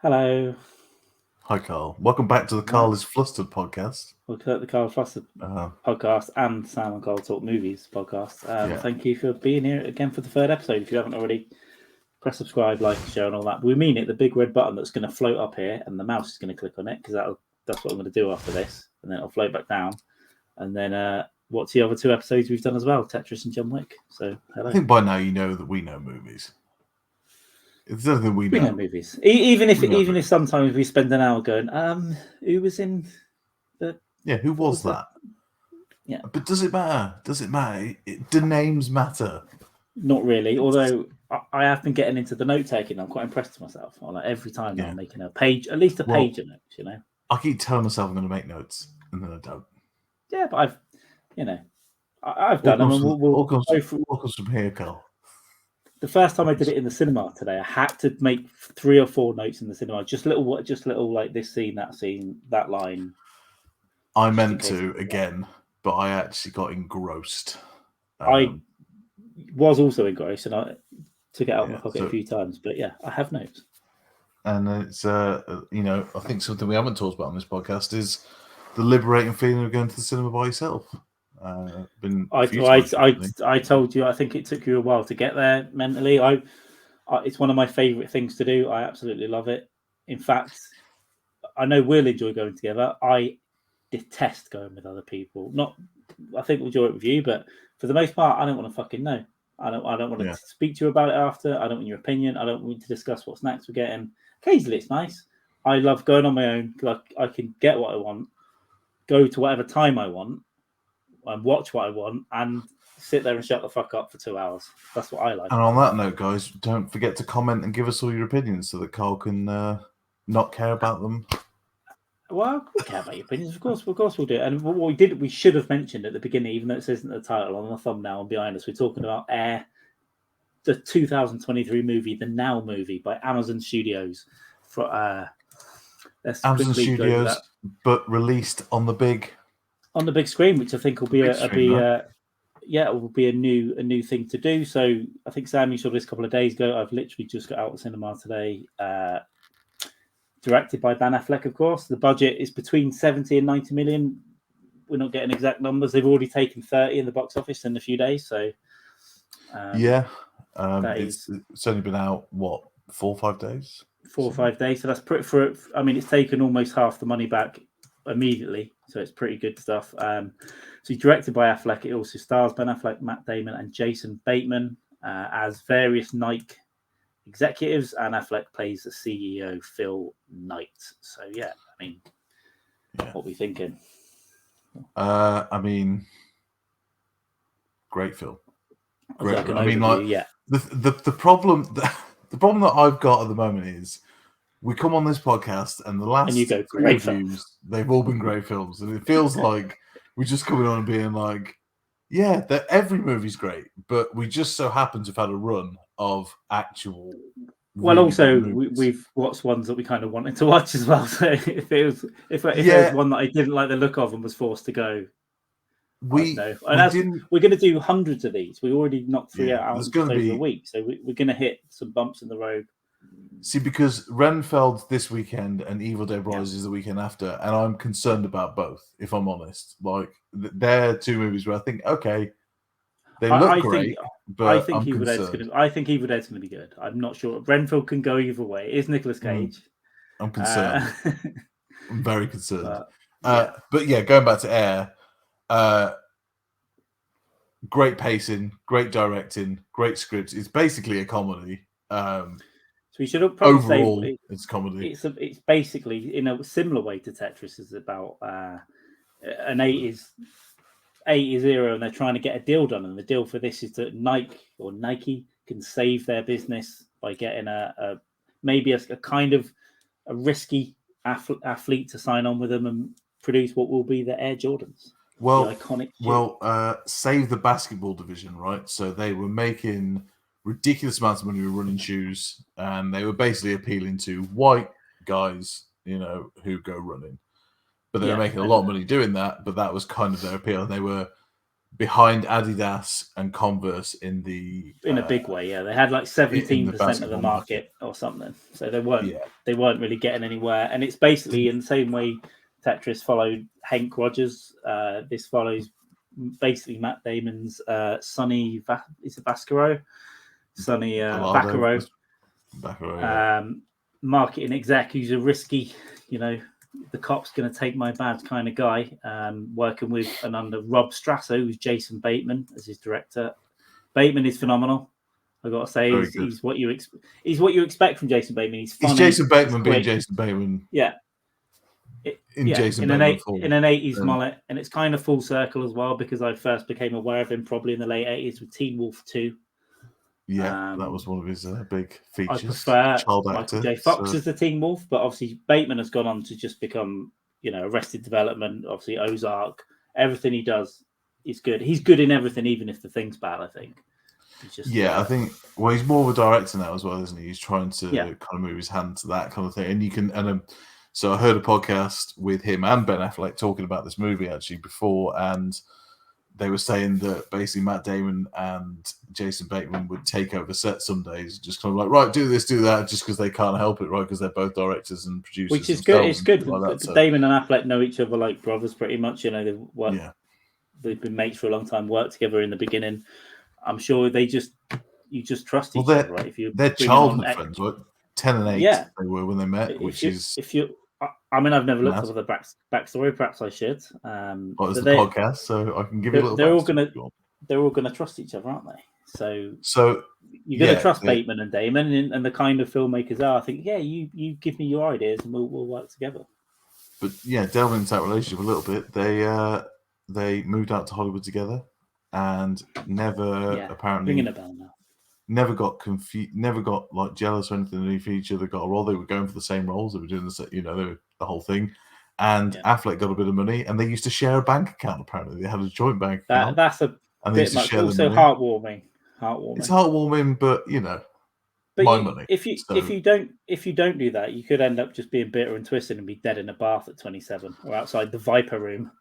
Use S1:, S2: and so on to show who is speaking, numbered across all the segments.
S1: Hello.
S2: Hi, Carl. Welcome back to the Carl is Flustered podcast.
S1: Welcome to the Carl Foster podcast and Sam and Carl Talk Movies podcast. Thank you for being here again for the third episode. If you haven't already, press subscribe, like, share, and all that. But we mean it. The big red button that's going to float up here, and the mouse is going to click on it because that's what I'm going to do after this, and then it'll float back down. And then what's the other two episodes we've done as well? Tetris and John Wick. So hello.
S2: I think by now you know that we know movies. It's anything we know.
S1: We know movies, even if sometimes we spend an hour going, who was in the?
S2: Yeah, who was that?
S1: Yeah,
S2: but does it matter? Do names matter?
S1: Not really. Although I have been getting into the note taking. I'm quite impressed with myself. Like every time I'm making a page, at least a page of notes. You know,
S2: I keep telling myself I'm going to make notes, and then I don't.
S1: Yeah, but I've done them, and we'll
S2: go from here, Carl.
S1: The first time I did it in the cinema today, I had to make 3 or 4 notes in the cinema. Just little like this scene, that line.
S2: I meant to again, but I actually got engrossed.
S1: I was also engrossed, and I took it out of my pocket a few times. But yeah, I have notes.
S2: And it's I think something we haven't talked about on this podcast is the liberating feeling of going to the cinema by yourself.
S1: I told you, I think it took you a while to get there mentally. It's one of my favorite things to do. I absolutely love it. In fact, I know we'll enjoy going together. I detest going with other people. I think we'll enjoy it with you, but for the most part, I don't want to fucking know. I don't want to speak to you about it after. I don't want your opinion. I don't want to discuss what snacks we're getting. Occasionally, it's nice. I love going on my own because I can get what I want, go to whatever time I want, and watch what I want, and sit there and shut the fuck up for 2 hours. That's what I like.
S2: And on that note, guys, don't forget to comment and give us all your opinions so that Carl can not care about them.
S1: Well, we care about your opinions, of course we'll do it. And what we should have mentioned at the beginning, even though it isn't the title on the thumbnail and behind us, we're talking about Air, the 2023 movie, the Now movie by Amazon Studios.
S2: Amazon Studios, but released on the big
S1: screen, which I think will be it will be a new thing to do. So I think Sam, you saw this a couple of days ago. I've literally just got out of the cinema today. Directed by Ben Affleck, of course. The budget is between 70 and 90 million. We're not getting exact numbers. They've already taken 30 in the box office in a few days. So
S2: it's only been out 4 or 5 days.
S1: 4 or 5 days. So that's pretty. It's taken almost half the money back immediately. So it's pretty good stuff. So he's directed by Affleck. It also stars Ben Affleck, Matt Damon, and Jason Bateman as various Nike executives, and Affleck plays the CEO, Phil Knight. So what are we thinking?
S2: Great film.
S1: Great.
S2: The problem that I've got at the moment is we come on this podcast and the last reviews, they've all been great films, and it feels like we're just coming on and being like, that every movie's great, but we just so happen to have had a run of actual.
S1: Well, also we've watched ones that we kind of wanted to watch as well. So if there's one that I didn't like the look of and was forced to go, we're going to do hundreds of these. We already knocked 3 out over a week, so we're going to hit some bumps in the road.
S2: See, because Renfeld this weekend and Evil Dead Rises the weekend after, and I'm concerned about both, if I'm honest. Like, they're two movies where I think, they look great, but
S1: I think Evil Dead's going to be good. I'm not sure. Renfield can go either way. It is Nicolas Cage.
S2: I'm concerned. I'm very concerned. But going back to Air, great pacing, great directing, great scripts. It's basically a comedy.
S1: So we should probably
S2: overall,
S1: say
S2: it's comedy.
S1: It's basically in a similar way to Tetris. Is about an 80s era, and they're trying to get a deal done. And the deal for this is that Nike can save their business by getting maybe a kind of a risky athlete to sign on with them and produce what will be the Air Jordans.
S2: Well, save the basketball division, right? So they were making ridiculous amounts of money with running shoes, and they were basically appealing to white guys, who go running. But they were making a lot of money doing that, but that was kind of their appeal. And they were behind Adidas and Converse in
S1: a big way. Yeah, they had like 17% of the market or something, so they weren't really getting anywhere. And it's basically in the same way Tetris followed Hank Rogers. This follows basically Matt Damon's Sonny Vaccaro, Sonny Vaccaro, marketing exec who's a risky, the cop's going to take my badge kind of guy, working with and under Rob Strasso, who's Jason Bateman as his director. Bateman is phenomenal. I got to say, he's what you expect from Jason Bateman. He's funny.
S2: He's Jason Bateman being Jason Bateman.
S1: Yeah.
S2: Jason Bateman
S1: in an 80s mullet, and it's kind of full circle as well because I first became aware of him probably in the late 80s with Teen Wolf 2.
S2: Yeah, that was one of his big features.
S1: I prefer Michael J. Fox as the Teen Wolf, but obviously Bateman has gone on to just become, Arrested Development, obviously Ozark. Everything he does is good. He's good in everything, even if the thing's bad, I think.
S2: I think, he's more of a director now as well, isn't he? He's trying to kind of move his hand to that kind of thing. And you can, so I heard a podcast with him and Ben Affleck talking about this movie actually before, and they were saying that basically Matt Damon and Jason Bateman would take over set some days, just kind of like, right, do this, do that, just because they can't help it, right? Because they're both directors and producers.
S1: Which is good. It's good. Like that, so. Damon and Affleck know each other like brothers pretty much. They've been mates for a long time, worked together in the beginning. I'm sure you just trust each other, right?
S2: They're childhood friends, right? 10 and 8 they were when they met,
S1: I've never looked over the backstory. Perhaps I should.
S2: It's the podcast, so I can give you a little.
S1: They're all gonna trust each other, aren't they? So you're gonna trust Bateman and Damon and the kind of filmmakers are. I think, you give me your ideas and we'll work together.
S2: But delving into that relationship a little bit, they moved out to Hollywood together and never apparently
S1: ringing a bell now.
S2: Never got confused, never got like jealous or anything if each other got a role. They were going for the same roles. They were doing the whole thing. And Affleck got a bit of money, and they used to share a bank account. Apparently, they had a joint bank account.
S1: That's a bit much. Also, heartwarming.
S2: It's heartwarming, but my money.
S1: If you don't do that, you could end up just being bitter and twisted and be dead in a bath at 27 or outside the Viper Room.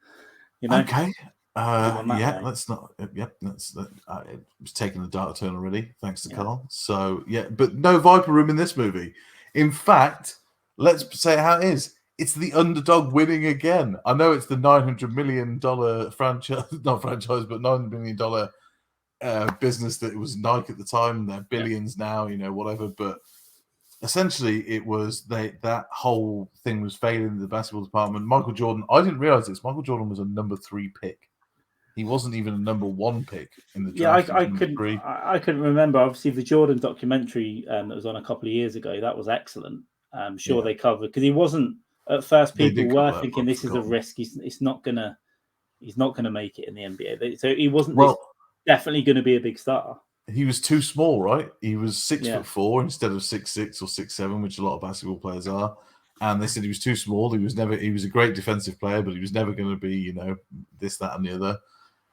S2: Okay. Let's not. It was taking a dark turn already, thanks to Carl. So but no Viper Room in this movie. In fact, let's say how it is. It's the underdog winning again. I know it's the $900 million franchise, not franchise, but $900 million business that it was Nike at the time. They're billions now, whatever. But essentially, it was that whole thing was failing in the basketball department. Michael Jordan, I didn't realize this. Michael Jordan was a number 3 pick. He wasn't even a number 1 pick in the draft.
S1: I couldn't remember. Obviously, the Jordan documentary that was on a couple of years ago, that was excellent. I'm sure they covered because he wasn't at first. People were thinking this is a risk. He's not gonna make it in the NBA. So he wasn't definitely going to be a big star.
S2: He was too small, right? He was 6'4" instead of 6'6" or 6'7", which a lot of basketball players are. And they said he was too small. He was a great defensive player, but he was never going to be, this, that, and the other.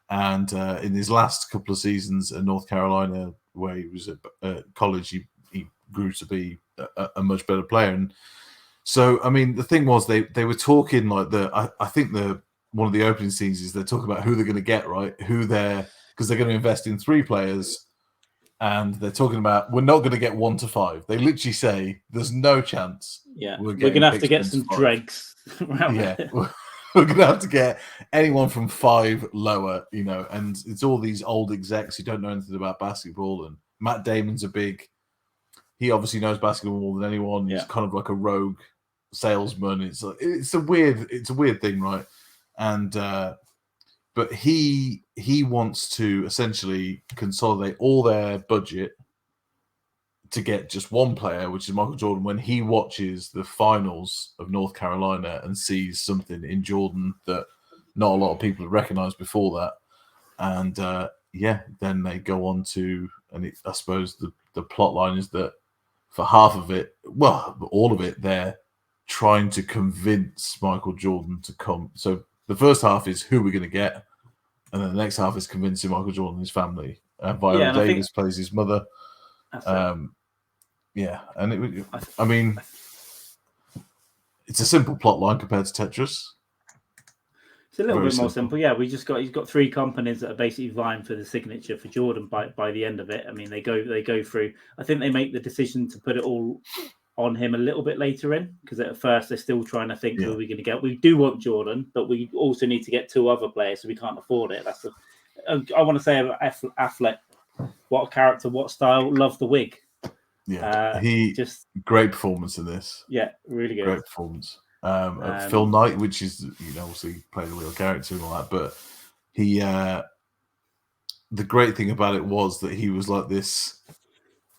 S2: And in his last couple of seasons in North Carolina, where he was at college, he grew to be a much better player. And so, I mean, the thing was, they were talking like I think one of the opening scenes is they're talking about who they're going to get, right? Because they're going to invest in 3 players. And they're talking about we're not going to get 1 to 5. They literally say there's no chance.
S1: Yeah, we're going to have to get some dregs.
S2: We're going to have to get anyone from 5 lower, and it's all these old execs who don't know anything about basketball. And Matt Damon's he obviously knows basketball more than anyone. He's kind of like a rogue salesman. It's a weird thing, right? And but he wants to essentially consolidate all their budget to get just 1 player, which is Michael Jordan, when he watches the finals of North Carolina and sees something in Jordan that not a lot of people have recognized before that. And then they go on to, and I suppose the plot line is that for half of it, all of it, they're trying to convince Michael Jordan to come. So the first half is who we're going to get, and then the next half is convincing Michael Jordan and his family. Viola Davis plays his mother. And it's a simple plot line compared to Tetris.
S1: It's a little bit more simple. Yeah, he's got 3 companies that are basically vying for the signature for Jordan by the end of it. I mean, they go through. I think they make the decision to put it all on him a little bit later in, because at first they're still trying to think who are we going to get. We do want Jordan, but we also need to get 2 other players, so we can't afford it. I want to say about Affleck, what a character, what style, love the wig.
S2: Yeah, great performance in this.
S1: Yeah, really good.
S2: Great performance. Phil Knight, which is, obviously played a real character and all that, but he the great thing about it was that he was like this,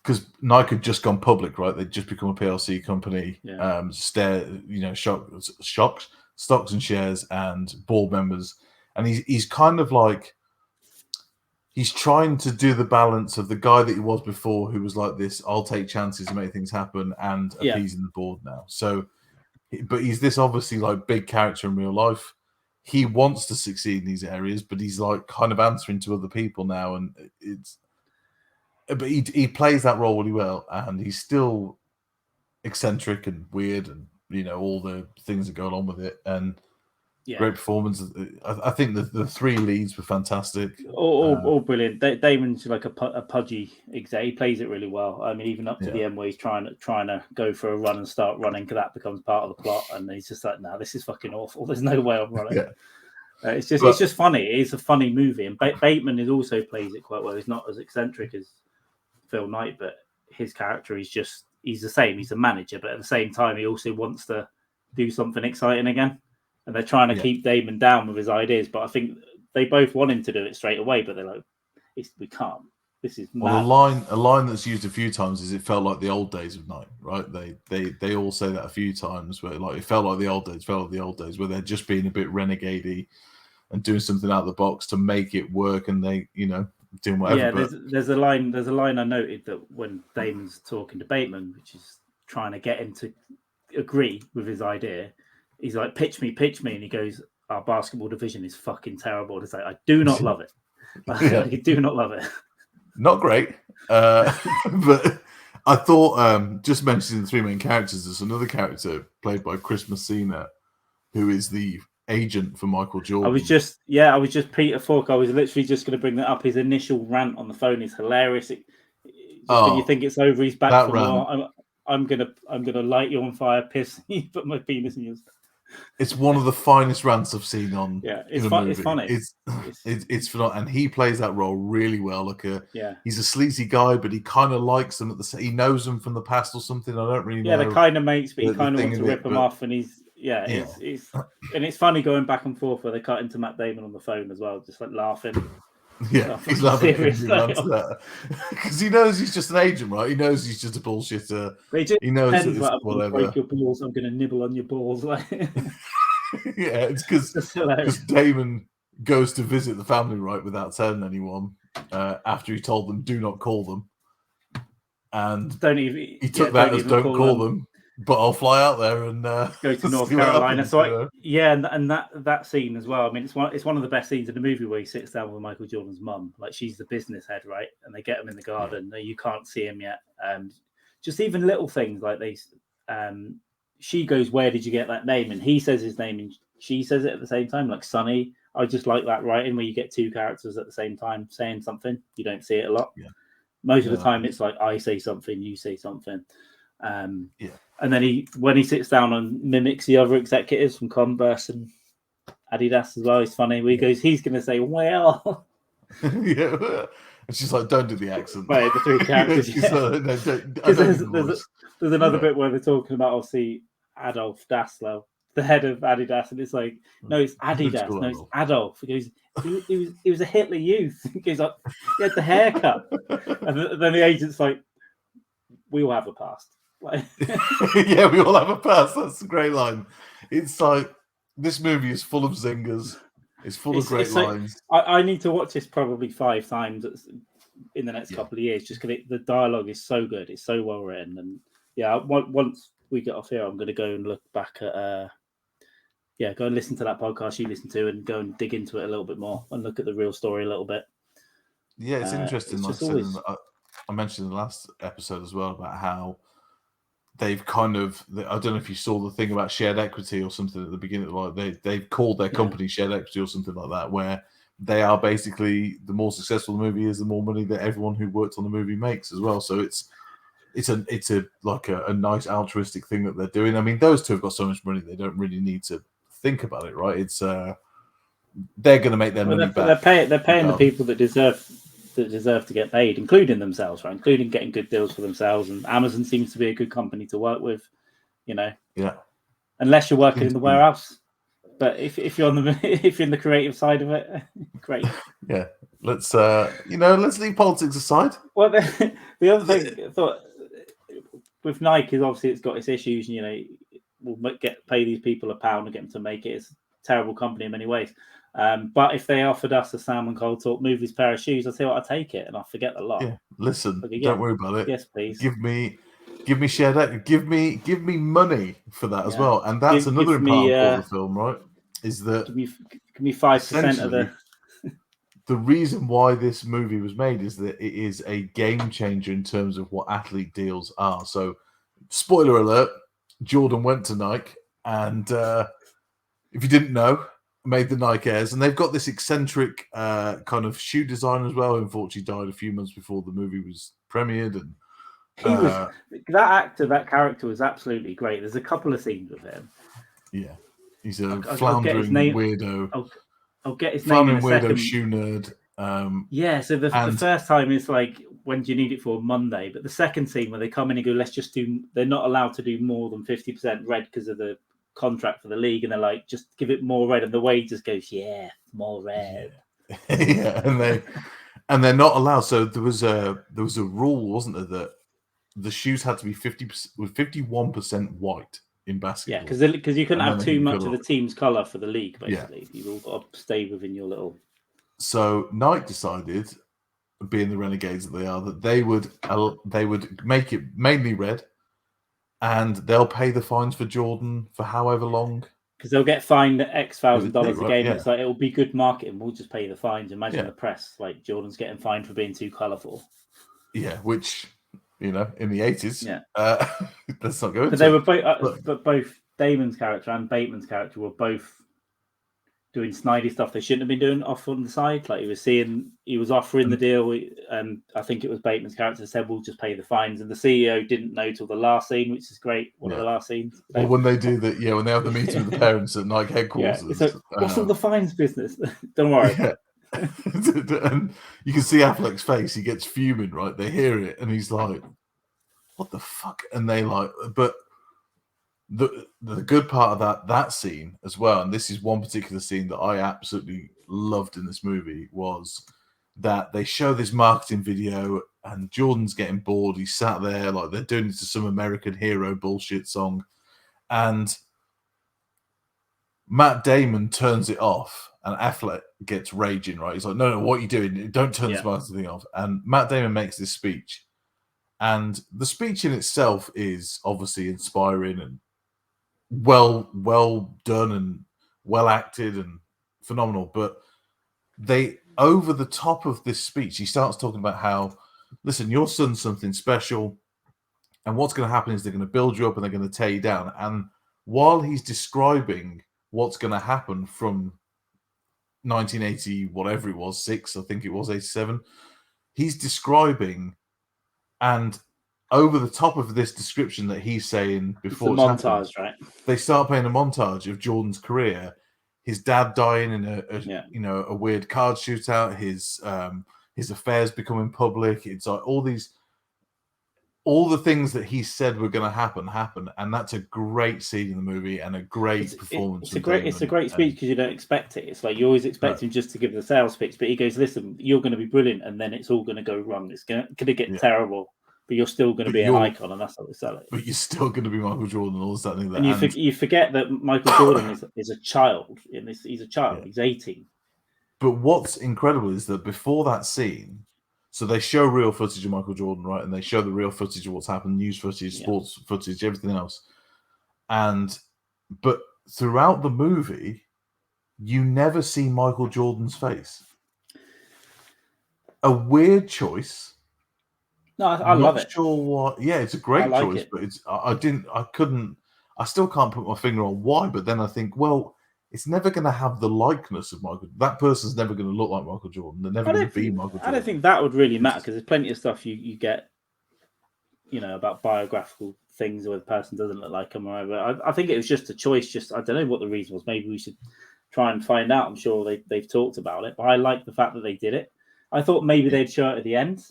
S2: because Nike had just gone public, right? They'd just become a PLC company.
S1: Yeah.
S2: Stocks and shares and board members, and he's kind of like, he's trying to do the balance of the guy that he was before, who was like this, I'll take chances and make things happen, and appeasing the board now. So, but he's this obviously like big character in real life. He wants to succeed in these areas, but he's like kind of answering to other people now, and but he plays that role really well, and he's still eccentric and weird, and all the things that go along with it, and great performance. I think the 3 leads were fantastic.
S1: All brilliant. Damon's like a pudgy exec. He plays it really well. I mean, even up to the end where he's trying to go for a run and start running, because that becomes part of the plot, and he's just like, "No, this is fucking awful. There's no way I'm running." It's just funny. It's a funny movie, and Bateman also plays it quite well. He's not as eccentric as Phil Knight, but his character is he's the same. He's a manager, but at the same time, he also wants to do something exciting again. And they're trying to keep Damon down with his ideas, but I think they both want him to do it straight away. But they're like, "We can't. This is mad."
S2: Well, a line that's used a few times is, "It felt like the old days of Night," right? They all say that a few times, where like it felt like the old days, where they're just being a bit renegade-y and doing something out of the box to make it work, and they doing whatever.
S1: Yeah, there's a line I noted that when Damon's talking to Bateman, which is trying to get him to agree with his idea. He's like, pitch me. And he goes, "Our basketball division is fucking terrible." It's like, I do not love it. I do not love it.
S2: Not great. But I thought, just mentioning the 3 main characters, there's another character played by Chris Messina, who is the agent for Michael Jordan.
S1: I was just Peter Falk. I was literally just going to bring that up. His initial rant on the phone is hilarious. When you think it's over, he's back for more. I'm gonna light you on fire, piss, put my penis in yours.
S2: It's one of the finest rants I've seen on.
S1: It's funny.
S2: It's fun, and he plays that role really well. He's a sleazy guy, but he kind of likes them he knows them from the past or something. I don't really know.
S1: Yeah, they're kind of mates, but he kind of wants to rip them off, and it's funny going back and forth where they cut into Matt Damon on the phone as well, just like laughing.
S2: Yeah, he's laughing because he knows he's just an agent, right? He knows he's just a bullshitter. He knows that it's whatever.
S1: Break your balls. I'm going to nibble on your balls.
S2: Yeah, it's because Damon goes to visit the family, right, without telling anyone. After he told them, "Do not call them," and he took that as "Don't call them." But I'll fly out there and
S1: go to North Carolina. And that scene as well. I mean, it's one of the best scenes in the movie where he sits down with Michael Jordan's mum. Like, she's the business head, right? And they get him in the garden. You can't see him yet. Just even little things like they. She goes, "Where did you get that name?" And he says his name, and she says it at the same time, like Sonny. I just like that writing where you get 2 characters at the same time saying something. You don't see it a lot.
S2: Yeah.
S1: Most of the time, it's like I say something, you say something. And then when he sits down and mimics the other executives from Converse and Adidas as well, he's funny. Where he goes, he's going to say, "Well."
S2: Yeah. And she's like, "Don't do the accent."
S1: Right, the 3 characters. There's another bit where they're talking about, obviously, Adolf Dassler, the head of Adidas, and it's like, "No, it's Adidas. No, it's Adolf." He goes, he was a Hitler Youth. He goes, like, he had the haircut. And then the agent's like, "We all have a past."
S2: Yeah, we all have a past. That's a great line. It's like, this movie is full of zingers. It's full of great lines.
S1: I need to watch this probably 5 times in the next couple of years, just because the dialogue is so good. It's so well written. And once we get off here, I'm going to go and look back at go and listen to that podcast you listened to, and go and dig into it a little bit more and look at the real story a little bit.
S2: Yeah, it's interesting. Like I mentioned in the last episode as well about how they've kind of, I don't know if you saw the thing about shared equity or something at the beginning, like they've called their company shared equity or something like that, where they are basically, the more successful the movie is, the more money that everyone who worked on the movie makes as well. So it's a nice altruistic thing that they're doing. I mean, those two have got so much money, they don't really need to think about it, right? It's they're going to make their money back.
S1: They're paying the people that deserve to get paid, including themselves, right? Including getting good deals for themselves. And Amazon seems to be a good company to work with, you know.
S2: Yeah.
S1: Unless you're working in the warehouse, but if you're on if you're in the creative side of it, great.
S2: Yeah. Let's leave politics aside.
S1: Well, the other thing I thought with Nike is obviously it's got its issues. You know, we'll pay these people £1 and get them to make it. It's a terrible company in many ways. But if they offered us a Salmon Cold Talk Movies pair of shoes, I'd say, I'd take it, and I'll forget the lot.
S2: Yeah, listen, don't worry about it.
S1: Yes, please.
S2: Give me shared. Give me money for that as well. And that's another important part of the film, right? Is that
S1: give me 5% of
S2: the reason why this movie was made is that it is a game changer in terms of what athlete deals are. So, spoiler alert: Jordan went to Nike, and if you didn't know, made the Nike Airs, and they've got this eccentric kind of shoe design as well. Unfortunately, died a few months before the movie was premiered, and
S1: that character was absolutely great. There's a couple of scenes with him.
S2: Yeah, he's a floundering weirdo.
S1: I'll get his name in a second.
S2: Shoe nerd.
S1: So the first time is like, when do you need it for? Monday. But the second scene where they come in and go, let's just do. They're not allowed to do more than 50% red because of the contract for the league, and they're like, just give it more red, and the way just goes, more red.
S2: Yeah, and they're not allowed. So there was a rule, wasn't there, that the shoes had to be 51% white in basketball.
S1: Yeah, because you couldn't have too much of the team's color for the league. Basically, you've all got to stay within your little.
S2: So Nike decided, being the renegades that they are, that they would make it mainly red. And they'll pay the fines for Jordan for however long.
S1: Because they'll get fined X $1,000 a game. It's like, it'll be good marketing. We'll just pay the fines. Imagine the press, like Jordan's getting fined for being too colourful.
S2: Yeah, which, in the 80s, let's not go into.
S1: But they were both, but both Damon's character and Bateman's character were both doing snidey stuff they shouldn't have been doing off on the side. Like he was offering the deal, and I think it was Bateman's character said, we'll just pay the fines. And the CEO didn't know till the last scene, which is great. One of the last scenes.
S2: Well, when they do that, when they have the meeting with the parents at Nike headquarters.
S1: It's like, what's all the fines business? Don't worry.
S2: And you can see Affleck's face. He gets fuming, right? They hear it, and he's like, what the fuck? And they like, but the good part of that scene as well, and this is one particular scene that I absolutely loved in this movie, was that they show this marketing video and Jordan's getting bored. He's sat there like they're doing it to some American hero bullshit song, and Matt Damon turns it off and Affleck gets raging, right? He's like, no, what are you doing? Don't turn this marketing thing off. And Matt Damon makes this speech, and the speech in itself is obviously inspiring and well done and well acted and phenomenal. But they, over the top of this speech, he starts talking about how, listen, your son's something special, and what's going to happen is they're going to build you up and they're going to tear you down. And while he's describing what's going to happen from 1980, whatever it was, 6, I think it was 87, he's describing, and over the top of this description that he's saying before
S1: it's montage, right?
S2: They start playing a montage of Jordan's career, his dad dying in a weird card shootout, his affairs becoming public. It's like all the things that he said were going to happen, and that's a great scene in the movie and a great performance.
S1: It's a great speech because you don't expect it. It's like you always expect him just to give the sales pitch, but he goes, "Listen, you're going to be brilliant, and then it's all going to go wrong. It's going to get terrible." But you're still going to be an icon, and that's how we sell it.
S2: But you're still going to be Michael Jordan, all that.
S1: And you forget that Michael Jordan is a child in this. He's a child. He's 18.
S2: But what's incredible is that before that scene, so they show real footage of Michael Jordan, right? And they show the real footage of what's happened, news footage, sports footage, everything else. But throughout the movie, you never see Michael Jordan's face. A weird choice.
S1: No, I love it.
S2: Sure what? Yeah, it's a great choice, but I still can't put my finger on why. But then I think, well, it's never going to have the likeness of Michael. That person's never going to look like Michael Jordan. They're never going to be Michael Jordan.
S1: I don't think that would really matter because there's plenty of stuff you get, about biographical things where the person doesn't look like him or whatever. I think it was just a choice. I don't know what the reason was. Maybe we should try and find out. I'm sure they've talked about it, but I like the fact that they did it. I thought maybe they'd show it at the end.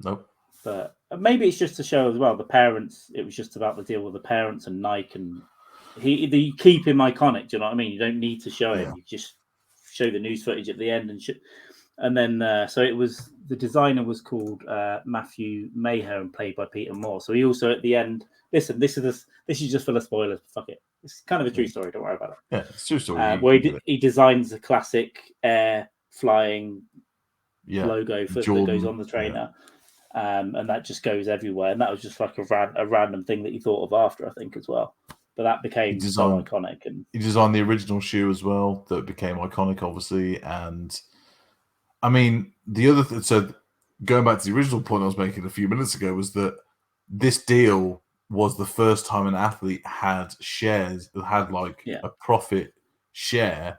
S2: Nope.
S1: But maybe it's just to show as well the parents. It was just about the deal with the parents and Nike, and you keep him iconic. Do you know what I mean? You don't need to show him. You just show the news footage at the end and then so it was. The designer was called Matthew Maher and played by Peter Moore. So he also at the end. Listen, this is just full of spoilers. Fuck it. It's kind of a true story. Don't worry about it.
S2: Yeah, it's a true story.
S1: Where he designs a classic air flying logo that goes on the trainer. And that just goes everywhere. And that was just like a random thing that he thought of after, I think, as well. But that became so iconic. And
S2: he designed the original shoe as well that became iconic, obviously. And I mean, the other so going back to the original point I was making a few minutes ago was that this deal was the first time an athlete had a profit share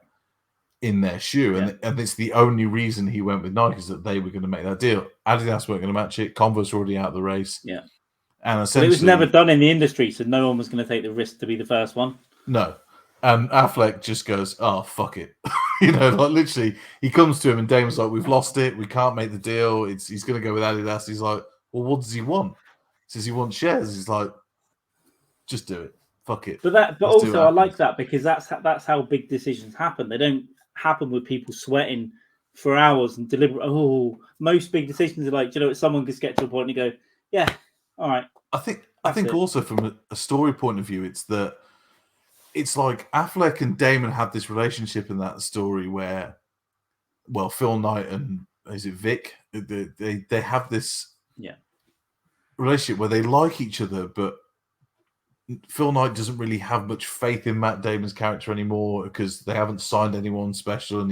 S2: in their shoe, and it's the only reason he went with Nike is that they were going to make that deal. Adidas weren't going to match it. Converse were already out of the race.
S1: Yeah,
S2: and essentially,
S1: it was never done in the industry, so no one was going to take the risk to be the first one.
S2: No, and Affleck just goes, "Oh, fuck it," like literally, he comes to him and Damon's like, "We've lost it. We can't make the deal. He's going to go with Adidas." He's like, "Well, what does he want?" He says he wants shares. He's like, "Just do it. Fuck it."
S1: But also, I like that because that's how big decisions happen. They don't happen with people sweating for hours and deliberate. Most big decisions are like, someone just get to a point and you go, yeah, all right.
S2: I think also from a story point of view, it's like Affleck and Damon have this relationship in that story where, well, Phil Knight and is it Vic? They have this relationship where they like each other, but Phil Knight doesn't really have much faith in Matt Damon's character anymore because they haven't signed anyone special, and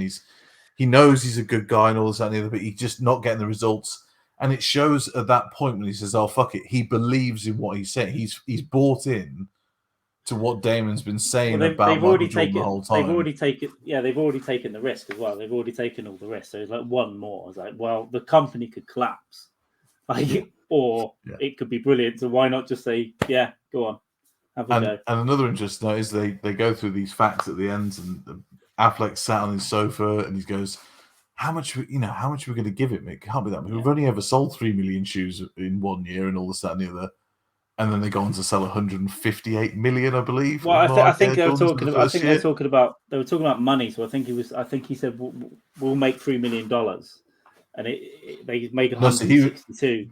S2: he knows he's a good guy and all this and the other, but he's just not getting the results. And it shows at that point when he says, "Oh fuck it," he believes in what he's saying. He's bought in to what Damon's been saying about Michael Jordan the whole time.
S1: They've already taken the risk as well. They've already taken all the risk. So it's like one more. It's like, well, the company could collapse, or it could be brilliant. So why not just say, yeah, go on.
S2: And another interesting note is they go through these facts at the end, and Affleck sat on his sofa and he goes, "How much are we going to give him? It can't be that much. We've only ever sold 3 million shoes in 1 year, and all this, that, and the other." And then they go on to sell 158 million, I believe.
S1: Well, I think they were talking about. I think they were talking about money. So I think he said we'll make $3 million, and they made $162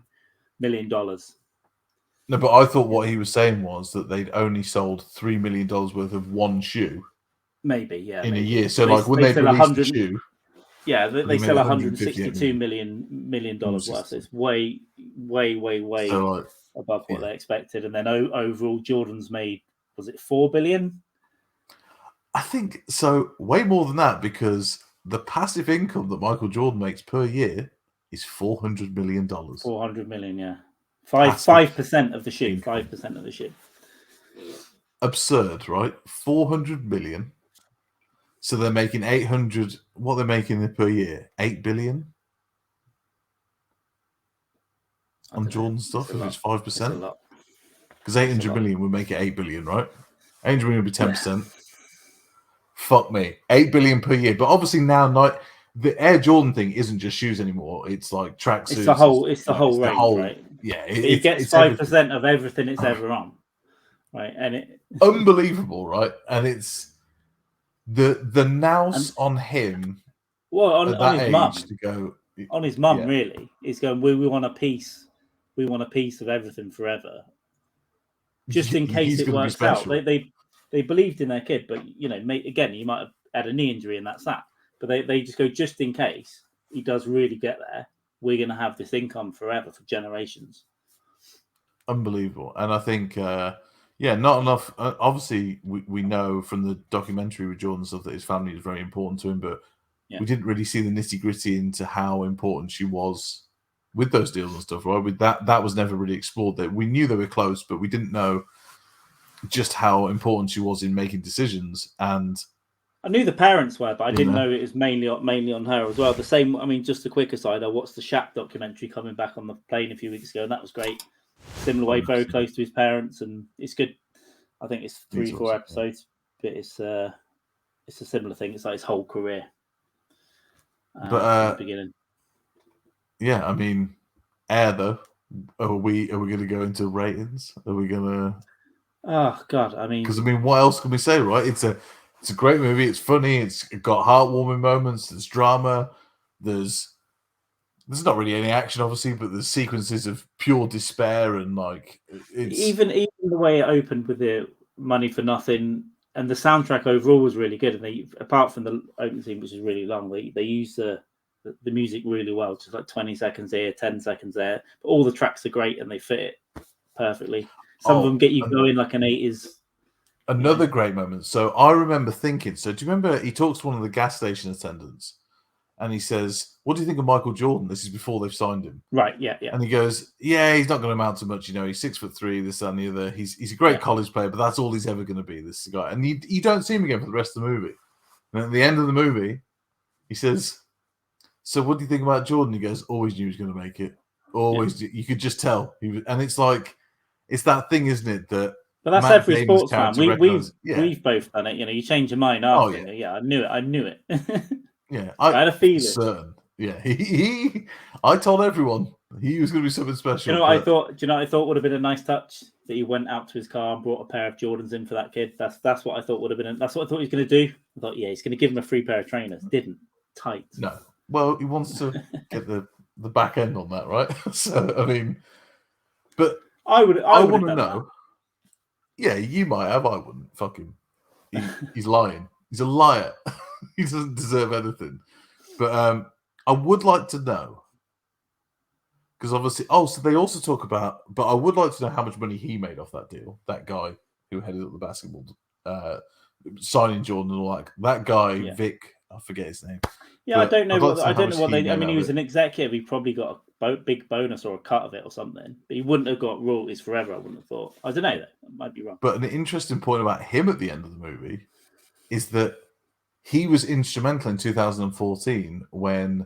S1: million.
S2: No, but I thought what he was saying was that they'd only sold $3 million worth of one shoe.
S1: Maybe,
S2: in a year. So, when they released the shoe,
S1: they sell $162 million worth. So it's way above what they expected. And then overall, Jordan's made, was it $4 billion?
S2: I think so. Way more than that, because the passive income that Michael Jordan makes per year is $400 million.
S1: 400 million, yeah. 5% of the shoe. 5% of the shoe.
S2: Absurd, right? 400 million. So they're making 800. What they're making per year? 8 billion on Jordan stuff. If it's 5%, because 800 million would make it 8 billion, right? 800 million would be 10%. Fuck me, 8 billion per year. But obviously now, the Air Jordan thing isn't just shoes anymore. It's like tracksuits.
S1: It's the whole range, right?
S2: Yeah,
S1: it gets 5% of everything it's ever on, right? And it
S2: unbelievable, right? And it's the nous on him.
S1: Well, on his mum,
S2: to go
S1: on his mum, really, he's going. We want a piece. We want a piece of everything forever, just in case it works out. They believed in their kid, but again, you might have had a knee injury and that's that. But they just go, just in case he does really get there, we're going to have this income forever for generations. Unbelievable.
S2: And I think, not enough. Obviously, we know from the documentary with Jordan stuff that his family is very important to him, but we didn't really see the nitty gritty into how important she was with those deals and stuff, right? With that was never really explored. That we knew they were close, but we didn't know just how important she was in making decisions. And
S1: I knew the parents were, but I didn't know it was mainly on her as well. The same. I mean, just a quick aside. I watched the Shaq documentary coming back on the plane a few weeks ago, and that was great. Similar way, very close to his parents, and it's good. I think it's 3-4 episodes, but it's a similar thing. It's like his whole career.
S2: But
S1: from the beginning.
S2: Yeah, I mean, Air though. Are we going to go into ratings? Are we going to?
S1: Oh God, I mean,
S2: because what else can we say, right? It's a great movie. It's funny. It's got heartwarming moments. There's drama. There's not really any action, obviously, but there's sequences of pure despair and like it's
S1: even the way it opened with the money for nothing, and the soundtrack overall was really good. And they, apart from the opening theme, which is really long, they use the music really well. Just like 20 seconds here, 10 seconds there. But all the tracks are great and they fit it perfectly. Some of them get you going like an 80s.
S2: Another great moment. So I remember thinking. So do you remember he talks to one of the gas station attendants? And he says, "What do you think of Michael Jordan?" This is before they've signed him.
S1: Right, yeah.
S2: And he goes, "Yeah, he's not going to amount to much. He's 6'3", this, that, and the other. He's a great college player, but that's all he's ever going to be, this guy." And you don't see him again for the rest of the movie. And at the end of the movie, he says, "So what do you think about Jordan?" He goes, "Always knew he was going to make it. Always, you could just tell." And it's like, it's that thing, isn't it? But
S1: that's Matt every Damon's sports fan. We've both done it. You change your mind after. Yeah, I knew it.
S2: Yeah,
S1: I had a feeling.
S2: Certain. Yeah, I told everyone he was going to be something special.
S1: Do you know what I thought? Do you know what I thought would have been a nice touch? That he went out to his car and brought a pair of Jordans in for that kid. That's what I thought would have been. That's what I thought he was going to do. I thought, yeah, he's going to give him a free pair of trainers. Didn't. Tight.
S2: No. Well, he wants to get the back end on that, right? So I mean, but I want to know. That. Yeah, you might have. I wouldn't. Fuck him. He's lying. He's a liar. He doesn't deserve anything. But I would like to know, because obviously, so they also talk about, but I would like to know how much money he made off that deal. That guy who headed up the basketball, signing Jordan and all that. That guy, Vic, I forget his name.
S1: Yeah, I don't know what they. I mean, he was an executive. He probably got a big bonus or a cut of it or something. But he wouldn't have got royalties forever. I wouldn't have thought. I don't know. That might be wrong.
S2: But an interesting point about him at the end of the movie is that he was instrumental in 2014 when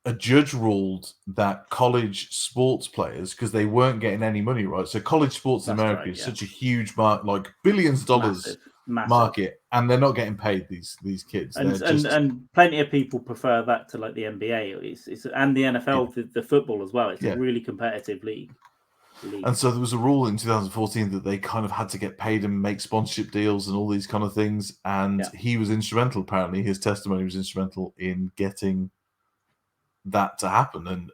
S2: a judge ruled that college sports players, because they weren't getting any money, right? So college sports in America is such a huge market, like billions of dollars market, and they're not getting paid, these kids.
S1: And plenty of people prefer that to like the NBA and the NFL, the football as well. It's a really competitive league.
S2: And so there was a rule in 2014 that they kind of had to get paid and make sponsorship deals and all these kind of things. And he was instrumental, apparently. His testimony was instrumental in getting that to happen. And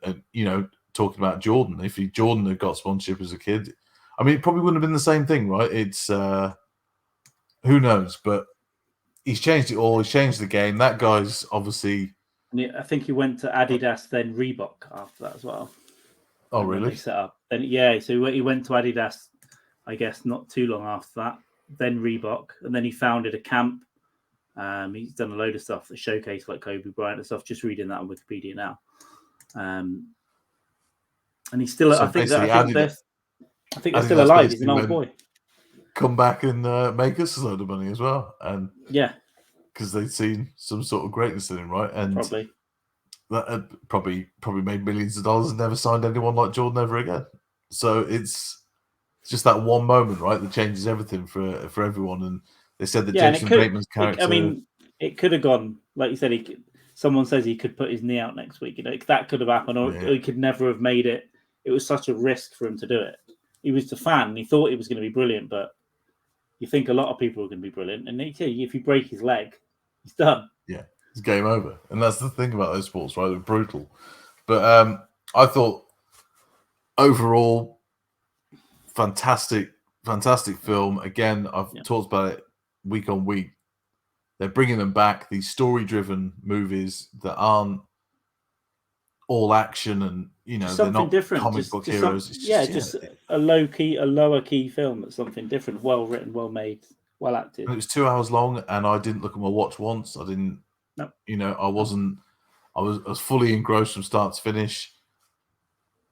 S2: talking about Jordan, if Jordan had got sponsorship as a kid, I mean, it probably wouldn't have been the same thing, right? It's who knows? But he's changed it all. He's changed the game. That guy's obviously.
S1: I think he went to Adidas, then Reebok after that as well.
S2: Oh, really?
S1: They set up. Then so he went to Adidas, I guess, not too long after that. Then Reebok, and then he founded a camp. He's done a load of stuff that showcase like Kobe Bryant and stuff. Just reading that on Wikipedia now. And he's still. So I think they're still alive. He's an old boy.
S2: Come back and make us a load of money as well, and because they'd seen some sort of greatness in him, right? And
S1: probably.
S2: That had probably made millions of dollars and never signed anyone like Jordan ever again. So it's just that one moment, right, that changes everything for everyone. And they said that Jason Bateman's character.
S1: I mean, it could have gone, like you said. Someone says he could put his knee out next week. That could have happened, or he could never have made it. It was such a risk for him to do it. He was the fan, and he thought he was going to be brilliant. But you think a lot of people are going to be brilliant, and if you break his leg, he's done.
S2: Yeah. It's game over. And that's the thing about those sports, right? They're brutal. But I thought overall, fantastic film. Again, I've talked about it week on week. They're bringing them back, these story-driven movies that aren't all action and, they're not
S1: different.
S2: comic book heroes.
S1: Just a lower key film that's something different, well written, well made, well acted.
S2: And it was 2 hours long, and I didn't look at my watch once. I didn't.
S1: No.
S2: I was fully engrossed from start to finish.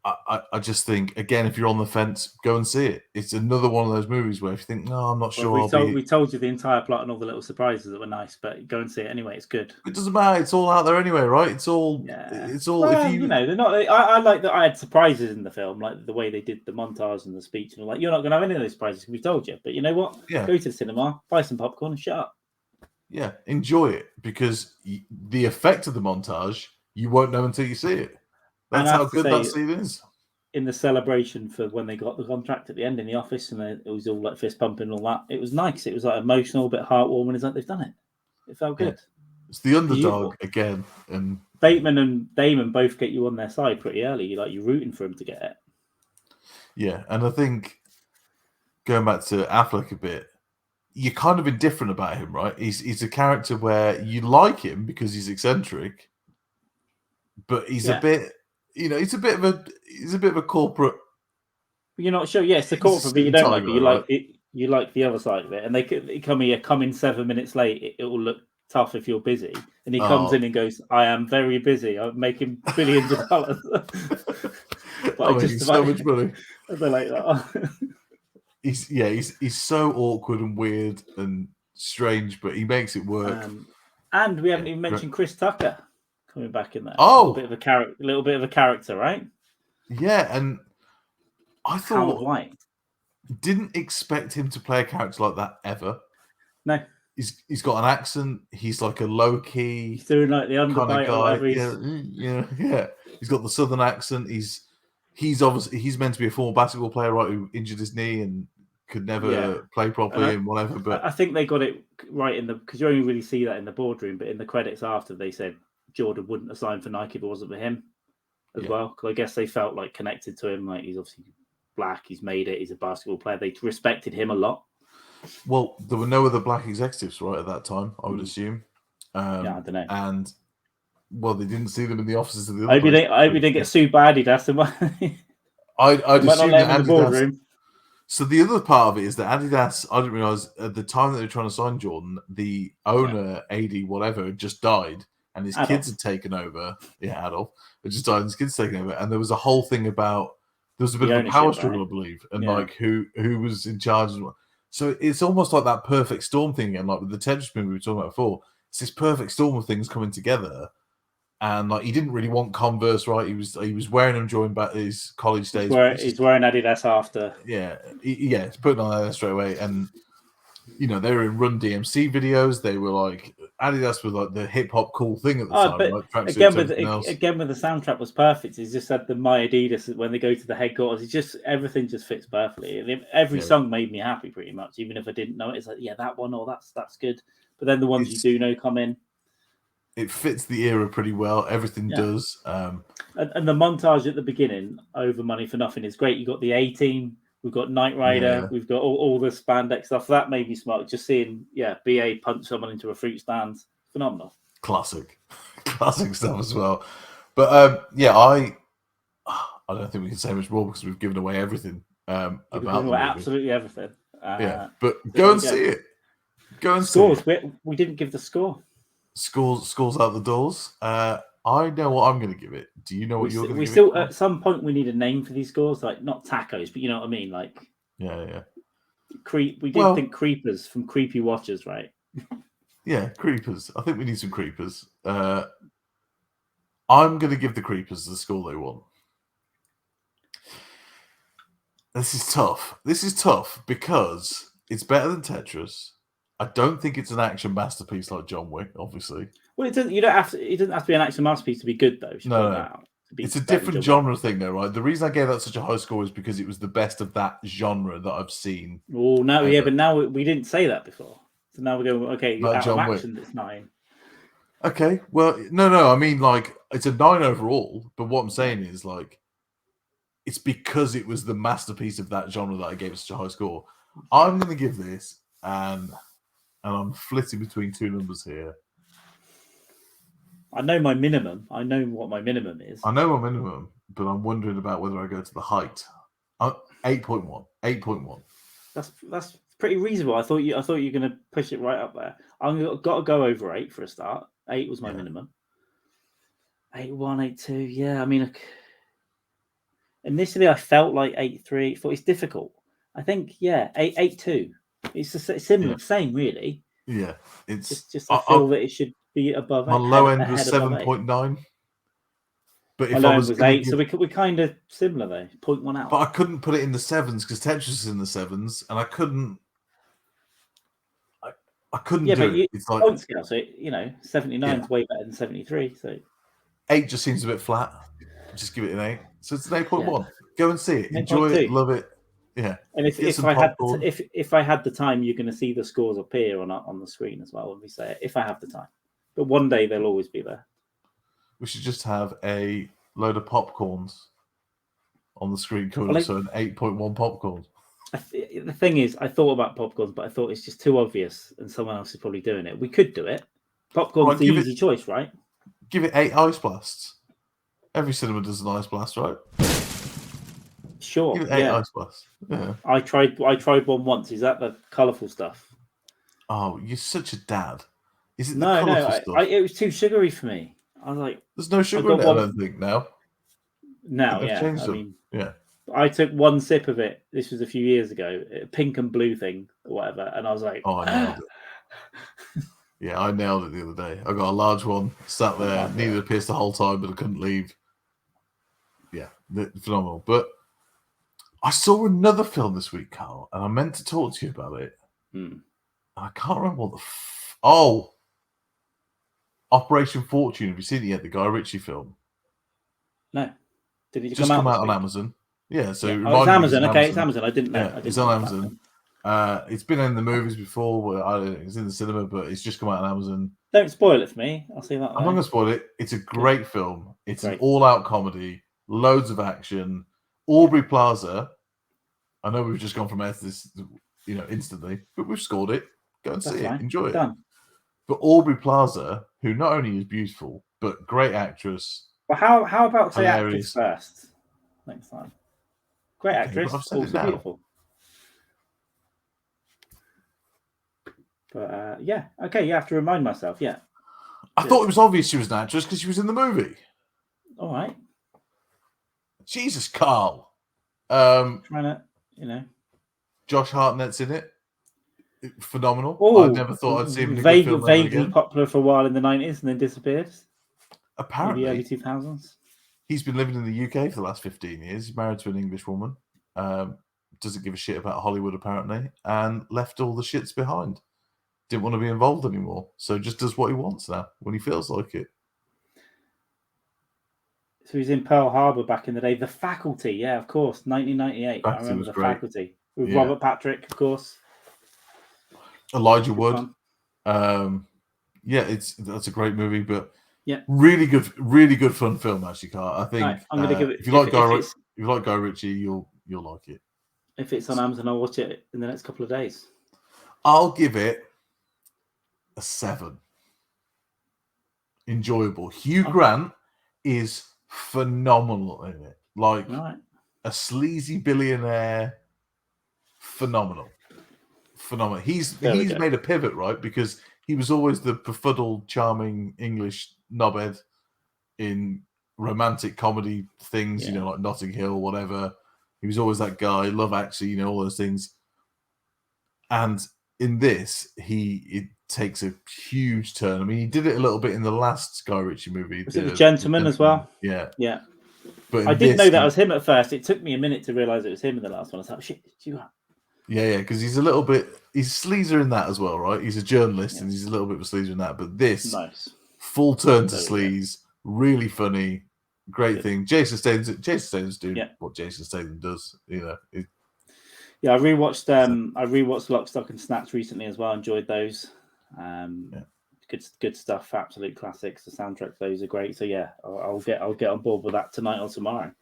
S2: I just think, again, if you're on the fence, go and see it. It's another one of those movies where if you think, no, I'm not sure.
S1: We told you the entire plot and all the little surprises that were nice, but go and see it anyway. It's good.
S2: It doesn't matter. It's all out there anyway, right? It's all.
S1: Well, if you they're not. I like that I had surprises in the film, like the way they did the montage and the speech, and like you're not going to have any of those surprises. We told you, but you know what?
S2: Yeah.
S1: Go to the cinema, buy some popcorn, and shut up.
S2: Yeah, enjoy it, because the effect of the montage you won't know until you see it. That's how good that scene is.
S1: In the celebration for when they got the contract at the end in the office, and it was all like fist pumping and all that. It was nice. It was like emotional, a bit heartwarming. It's like they've done it. It felt good.
S2: It's the underdog again, and
S1: Bateman and Damon both get you on their side pretty early. You're rooting for him to get it.
S2: Yeah, and I think going back to Affleck a bit, you're kind of indifferent about him, right? He's a character where you like him because he's eccentric, but he's a bit, he's a bit of a corporate.
S1: You're not sure. Yes, the corporate, but you don't like it. You like it. You like the other side of it. And they come in 7 minutes late. It will look tough if you're busy. And he comes in and goes, "I am very busy. I'm making billions of dollars."
S2: But I'm making so much money.
S1: They're like that.
S2: He's so awkward and weird and strange, but he makes it work.
S1: And we haven't even mentioned Chris Tucker coming back in there.
S2: Oh,
S1: a little bit of a character, right?
S2: Yeah, and I thought
S1: White.
S2: Didn't expect him to play a character like that ever.
S1: No,
S2: he's got an accent. He's like a low key.
S1: He's doing like the underbite
S2: kind of guy. Yeah. He's got the southern accent. He's obviously meant to be a former basketball player, right? Who injured his knee and could never play properly and whatever. But
S1: I think they got it right because you only really see that in the boardroom. But in the credits after, they said Jordan wouldn't have signed for Nike if it wasn't for him as well. Because I guess they felt like connected to him. Like he's obviously black. He's made it. He's a basketball player. They respected him a lot.
S2: Well, there were no other black executives right at that time, I would assume.
S1: I don't know.
S2: And they didn't see them in the offices of the other.
S1: I hope you didn't get sued by Adidas.
S2: I'd assume that Adidas. So the other part of it is that Adidas, I didn't realize at the time that they were trying to sign Jordan, the owner, AD, whatever, had just died, and his kids had taken over. Yeah, Adolf had just died, and his kids taken over, and there was a whole thing about there was a bit of a power struggle, I believe, and like who was in charge. So it's almost like that perfect storm thing again, like with the Tetris movie we were talking about before. It's this perfect storm of things coming together. And like he didn't really want Converse, right? He was wearing them during his college days.
S1: He's wearing Adidas after.
S2: He's putting on Adidas straight away. And they were in Run DMC videos. They were like Adidas was like the hip hop cool thing at the time.
S1: But
S2: like,
S1: again with the soundtrack was perfect. He's just had the My Adidas when they go to the headquarters. Everything just fits perfectly. Every song made me happy pretty much, even if I didn't know it. It's like that one or that's good. But then the ones you do know come in.
S2: It fits the era pretty well. Everything does.
S1: And the montage at the beginning, Over Money for Nothing, is great. You got the A-Team, we've got Knight Rider, we've got all the spandex stuff. That made me smart. Just seeing, BA punch someone into a fruit stand, phenomenal.
S2: Classic stuff as well. But I don't think we can say much more because we've given away everything about the movie.
S1: Absolutely everything.
S2: But go and see it. Go and
S1: see
S2: it.
S1: We didn't give the score.
S2: Scores out the doors. I know what I'm going to give it. Do you know what you're going to give
S1: it? At some point, we need a name for these scores, like not tacos, but you know what I mean? Like,
S2: We
S1: did think creepers from Creepy Watchers, right?
S2: Yeah, creepers. I think we need some creepers. I'm going to give the creepers the score they want. This is tough because it's better than Tetris. I don't think it's an action masterpiece like John Wick, obviously. Well,
S1: it doesn't. It doesn't have to be an action masterpiece to be good, though.
S2: No. It's a different genre thing, though, right? The reason I gave that such a high score is because it was the best of that genre that I've seen.
S1: Oh, no, but now we didn't say that before. So now we're going, okay,
S2: like
S1: out
S2: John
S1: of action,
S2: Wick.
S1: It's 9.
S2: Okay, well, no. I mean, like, it's a 9 overall, but what I'm saying is, like, it's because it was the masterpiece of that genre that I gave it such a high score. I'm going to give this, and I'm flitting between two numbers here.
S1: I know my minimum. I know what my minimum is.
S2: I know my minimum, but I'm wondering about whether I go to the height. 8.1. 8.1.
S1: That's pretty reasonable. I thought you were going to push it right up there. I've got to go over 8 for a start. 8 was my minimum. 8.1, 8.2. Yeah, I mean, Initially, I felt like 8-3. Thought it's difficult. I think 8-2. It's the similar, same really.
S2: Yeah, it's
S1: just I feel that it should be above.
S2: My low end was 7.9. But if
S1: my low
S2: I
S1: end was 8, so we're kind of similar though. 0.1 out.
S2: But I couldn't put it in the 7s because Tetris is in the 7s, and I couldn't. I couldn't do it. It's like
S1: point scale, so 79 is way better than 73. So
S2: 8 just seems a bit flat. Just give it an 8. So it's an 8.1. Go and see it, enjoy it, love it. Yeah.
S1: And if I had the time, you're going to see the scores appear on the screen as well when we say it. If I have the time, but one day they'll always be there. We
S2: should just have a load of popcorns on the screen called so an 8.1 popcorn.
S1: The thing is, I thought about popcorns, but I thought it's just too obvious, and someone else is probably doing it. We could do it. Popcorn's the easy choice, right?
S2: Give it 8 ice blasts. Every cinema does an ice blast, right?
S1: Sure.
S2: Give it 8 ice blasts. Yeah.
S1: I tried one once. Is that the colourful stuff?
S2: Oh, you're such a dad. Is it
S1: no,
S2: the colourful stuff?
S1: it was too sugary for me. I was like,
S2: there's no sugar in it, I don't think now.
S1: Now, I took one sip of it. This was a few years ago, a pink and blue thing or whatever, and I was like,
S2: "Oh, I nailed it!" Yeah, I nailed it the other day. I got a large one, sat there, needed a piss the whole time, but I couldn't leave. Yeah, phenomenal. But I saw another film this week, Carl, and I meant to talk to you about it. I can't remember what the Operation Fortune. Have you seen it yet? The Guy Ritchie film.
S1: No. Did it
S2: just come out on Amazon? Yeah, so
S1: it's Amazon. Okay, it's Amazon. I didn't know.
S2: Yeah, it's on Amazon. It's been in the movies before. It's in the cinema, but it's just come out on Amazon.
S1: Don't spoil it for me. I'll see that.
S2: I'm not going to spoil it. It's a great film. It's an all-out comedy, loads of action. Aubrey Plaza. I know we've just gone from S this, instantly, but we've scored it. Go and see it. Enjoy it.
S1: Done.
S2: But Aubrey Plaza, who not only is beautiful but great actress.
S1: Well, how about say actress first next time? Great actress, also beautiful. But okay, you have to remind myself. Yeah,
S2: I thought it was obvious she was an actress because she was in the movie.
S1: All right.
S2: Jesus, Carl.
S1: Trying to,
S2: Josh Hartnett's in it. Phenomenal.
S1: Ooh,
S2: I never thought I'd see him in a
S1: vaguely popular for a while in the 90s and then disappeared.
S2: Apparently,
S1: maybe early 2000s.
S2: He's been living in the UK for the last 15 years. He's married to an English woman. Doesn't give a shit about Hollywood, apparently, and left all the shits behind. Didn't want to be involved anymore. So just does what he wants now when he feels like it.
S1: So he's in Pearl Harbor back in the day. The Faculty, yeah, of course. 1998. I remember The Faculty. With Robert Patrick, of course.
S2: Elijah Wood. That's a great movie, but really good fun film actually, Carl. I think
S1: I'm going to give it.
S2: If you like Guy Ritchie, you'll like it.
S1: If it's on Amazon, I'll watch it in the next couple of days.
S2: I'll give it a 7. Enjoyable. Hugh Grant is phenomenal in it. Like a sleazy billionaire. Phenomenal. He's made a pivot, right? Because he was always the befuddled, charming English knobhead in romantic comedy things, like Notting Hill, whatever. He was always that guy, Love Actually, all those things. And in this, it takes a huge turn. I mean, he did it a little bit in the last Guy Ritchie movie.
S1: Was it The Gentleman as well?
S2: Yeah.
S1: Yeah. But I didn't know that was him at first. It took me a minute to realise it was him in the last one. I was like, shit, did you have?
S2: Yeah, because he's a little bit... He's a sleazer in that as well, right? He's a journalist and he's a little bit of a sleazer in that. But this, full turn to sleaze, really funny, great thing. Jason Statham's doing what Jason Statham does, I
S1: rewatched Lock, Stock and Snatch recently as well. Enjoyed those. Good stuff. Absolute classics. The soundtrack for those are great. So yeah, I'll get on board with that tonight or tomorrow.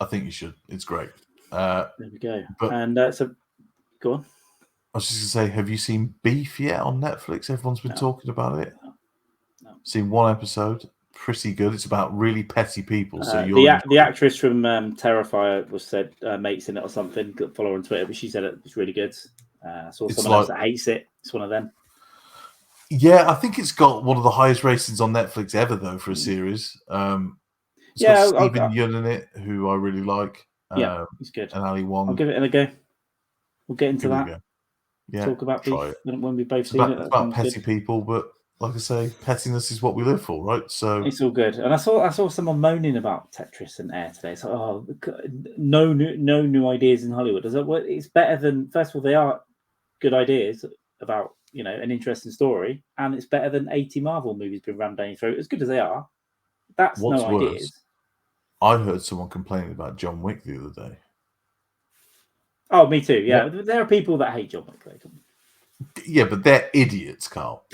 S2: I think you should. It's great.
S1: There we go. So go on.
S2: I was just going to say, have you seen Beef yet on Netflix? Everyone's been talking about it. No. Seen one episode. Pretty good. It's about really petty people. So
S1: the actress from Terrifier said mates in it or something. Follow her on Twitter, but she said it was really good. I saw someone else that hates it. It's one of them.
S2: Yeah, I think it's got one of the highest ratings on Netflix ever, though, for a series. It's got Stephen Yeun in it, who I really like.
S1: Yeah, he's good.
S2: And Ali Wong.
S1: I'll give it a go. We'll get into that.
S2: Yeah,
S1: talk about beef when we both see it.
S2: It's about petty people, but like I say, pettiness is what we live for, right? So
S1: it's all good. And I saw someone moaning about Tetris and Air today. It's like, oh, no new ideas in Hollywood. It's better than, first of all, they are good ideas about an interesting story, and it's better than 80 Marvel movies being rammed down your throat. As good as they are, that's no ideas.
S2: I heard someone complaining about John Wick the other day.
S1: Oh, me too. Yeah, there are people that hate John Wick.
S2: Yeah, but they're idiots, Carl.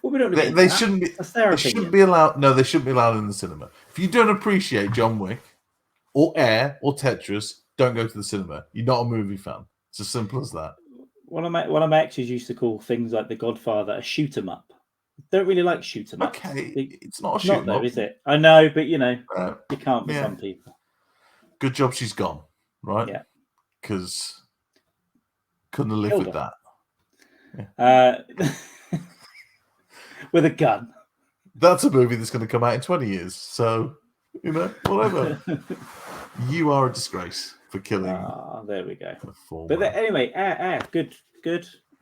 S1: Well, we don't.
S2: They shouldn't be. They shouldn't be allowed. No, they shouldn't be allowed in the cinema. If you don't appreciate John Wick, or Air, or Tetris, don't go to the cinema. You're not a movie fan. It's as simple as that.
S1: One of my exes used to call things like The Godfather a shoot 'em up. Don't really like shoot 'em up.
S2: Okay, it's not a shoot 'em up,
S1: is it? I know, but you can't with some people.
S2: Good job she's gone, right?
S1: Yeah.
S2: Because couldn't have lived with that.
S1: Yeah. With a gun.
S2: That's a movie that's going to come out in 20 years. So, whatever. You are a disgrace for killing.
S1: There we go. But anyway, Air, good.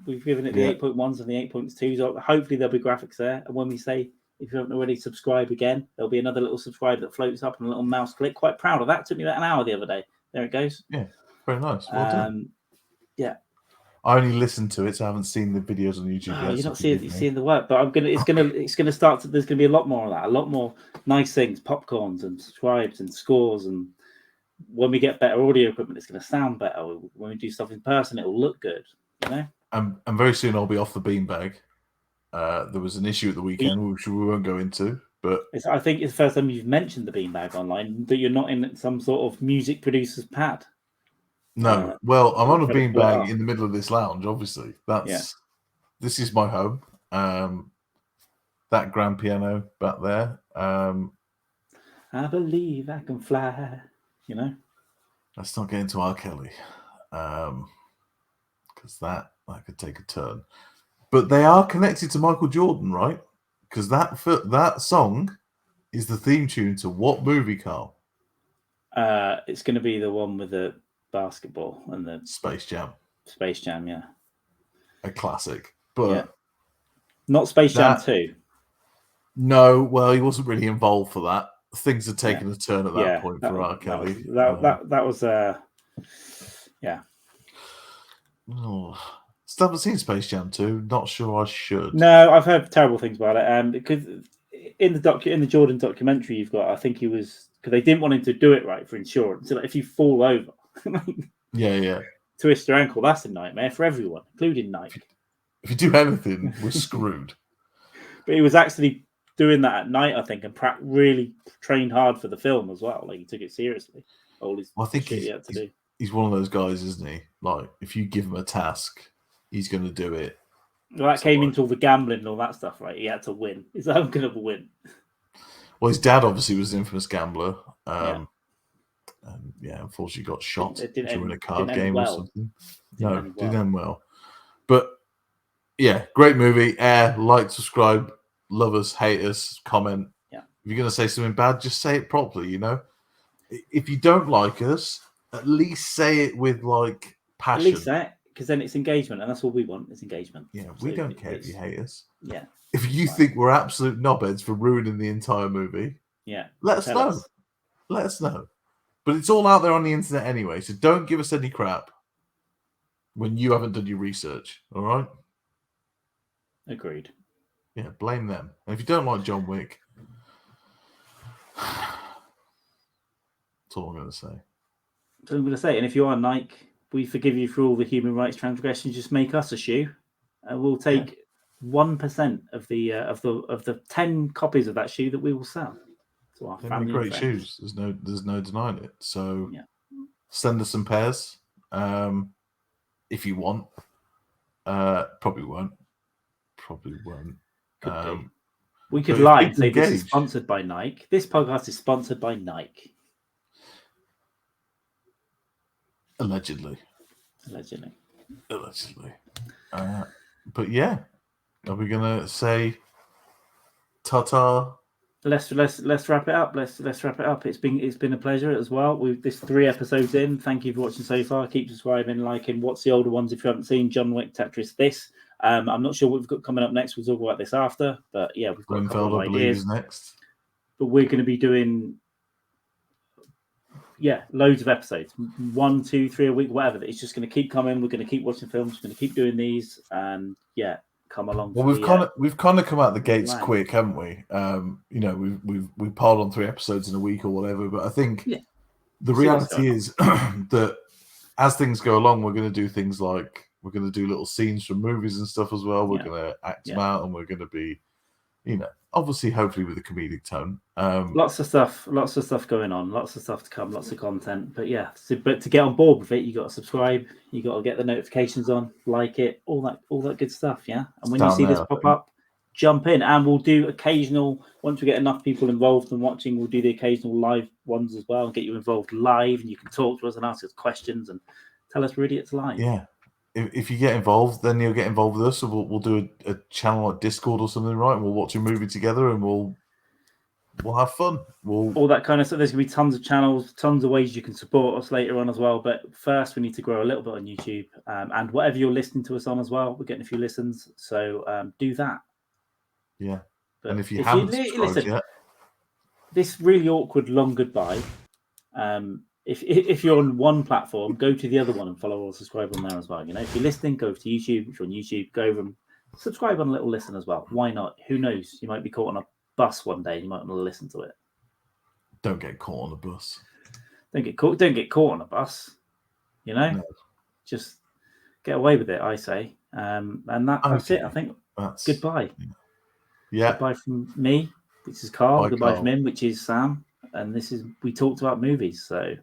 S1: We've given it the 8.1s and the 8.2s. Hopefully there'll be graphics there. And when we say, if you haven't already, subscribe again, there'll be another little subscribe that floats up and a little mouse click. Quite proud of that. Took me about an hour the other day. There it goes.
S2: Yeah, very nice. Well done.
S1: Yeah.
S2: I only listened to it, so I haven't seen the videos on YouTube yet.
S1: You're not seeing the work, but it's gonna start. There's gonna be a lot more of that, a lot more nice things, popcorns and subscribes and scores, and when we get better audio equipment, it's gonna sound better. When we do stuff in person, it will look good.
S2: And very soon I'll be off the beanbag. There was an issue at the weekend, which we won't go into, but
S1: I think it's the first time you've mentioned the beanbag online, that you're not in some sort of music producer's pad.
S2: No, well, I'm on a beanbag in the middle of this lounge. Obviously, this is my home. That grand piano back there.
S1: I believe I can fly.
S2: Let's not get into R. Kelly, because that could take a turn. But they are connected to Michael Jordan, right? Because that song is the theme tune to what movie, Carl?
S1: It's going to be the one with the basketball and the
S2: Space Jam.
S1: Space Jam, yeah.
S2: A classic. But
S1: not Space Jam 2.
S2: No, well, he wasn't really involved for that. Things had taken a turn at that point for R. Kelly.
S1: That was
S2: Oh, still haven't seen Space Jam 2. Not sure I should.
S1: No, I've heard terrible things about it. Because in the Jordan documentary you've got, I think he was, because they didn't want him to do it right for insurance. So if you fall over, twist your ankle, that's a nightmare for everyone, including Nike.
S2: If you do anything, we're screwed.
S1: But he was actually doing that at night, I think, and really trained hard for the film as well. Like, he took it seriously.
S2: I think he's one of those guys, isn't he? Like, if you give him a task, he's going to do it.
S1: Well, that came into all the gambling and all that stuff, right? He had to win. He's not going to win.
S2: Well, his dad obviously was an infamous gambler. And unfortunately got shot during a card game or something. Didn't end well. But yeah, great movie. Like, subscribe, love us, hate us, comment.
S1: Yeah.
S2: If you're going to say something bad, just say it properly, If you don't like us, at least say it with passion.
S1: At least say it, because then it's engagement, and that's all we want, is engagement.
S2: Yeah, we don't care if you hate us.
S1: Yeah.
S2: If you think we're absolute knobheads for ruining the entire movie, let us know. Let us know. But it's all out there on the internet anyway, so don't give us any crap when you haven't done your research, all right?
S1: Agreed.
S2: Yeah, blame them. And if you don't like John Wick, that's all I'm going to say.
S1: That's what I'm going to say. And if you are Nike, we forgive you for all the human rights transgressions. Just make us a shoe, and we'll take 1% of the 10 copies of that shoe that we will sell to our family.
S2: Great shoes. There's no denying it. So send us some pairs if you want. Probably won't.
S1: We could lie and say this is sponsored by Nike. This podcast is sponsored by Nike.
S2: Allegedly. But yeah, are we gonna say ta-ta
S1: let's wrap it up. Let's wrap it up. It's been a pleasure as well. This 3 episodes in. Thank you for watching so far. Keep subscribing, liking. What's the older ones if you haven't seen? John Wick, Tetris, this. I'm not sure what we've got coming up next. We'll talk about this after. But yeah, we've got a couple of ideas.
S2: Is next.
S1: But we're going to be doing loads of episodes, 1, 2, 3 a week, whatever. It's just going to keep coming. We're going to keep watching films. We're going to keep doing these, and come along.
S2: Well, we've kind of come out the gates quick, haven't we? We've piled on 3 episodes in a week or whatever. But I think the reality is that as things go along, we're going to do things like we're going to do little scenes from movies and stuff as well. We're going to act them out, and we're going to be, obviously, hopefully with a comedic tone.
S1: Lots of stuff going on, lots of stuff to come, lots of content. But but to get on board with it, you got to subscribe, you got to get the notifications on, like it, all that good stuff. Yeah, and when you see this pop up, jump in, and we'll do occasional. Once we get enough people involved and watching, we'll do the occasional live ones as well, and get you involved live, and you can talk to us and ask us questions and tell us we're idiots live.
S2: Yeah. If you get involved, then you'll get involved with us. So we'll do a channel like Discord or something, right? And we'll watch a movie together, and we'll have fun.
S1: All that kind of stuff. There's going to be tons of channels, tons of ways you can support us later on as well. But first, we need to grow a little bit on YouTube, and whatever you're listening to us on as well. We're getting a few listens, so do that.
S2: Yeah. But and if you haven't subscribed yet,
S1: this really awkward long goodbye. If you're on one platform, go to the other one and follow or subscribe on there as well. If you're listening, go over to YouTube. If you're on YouTube, go over and subscribe on a little listen as well. Why not? Who knows? You might be caught on a bus one day. You might want to listen to it.
S2: Don't get caught on a bus.
S1: Don't get caught on a bus. No. Just get away with it, I say. And that's it. I think. Goodbye.
S2: Yeah.
S1: Goodbye from me, which is Carl. Goodbye from him, which is Sam. And we talked about movies, so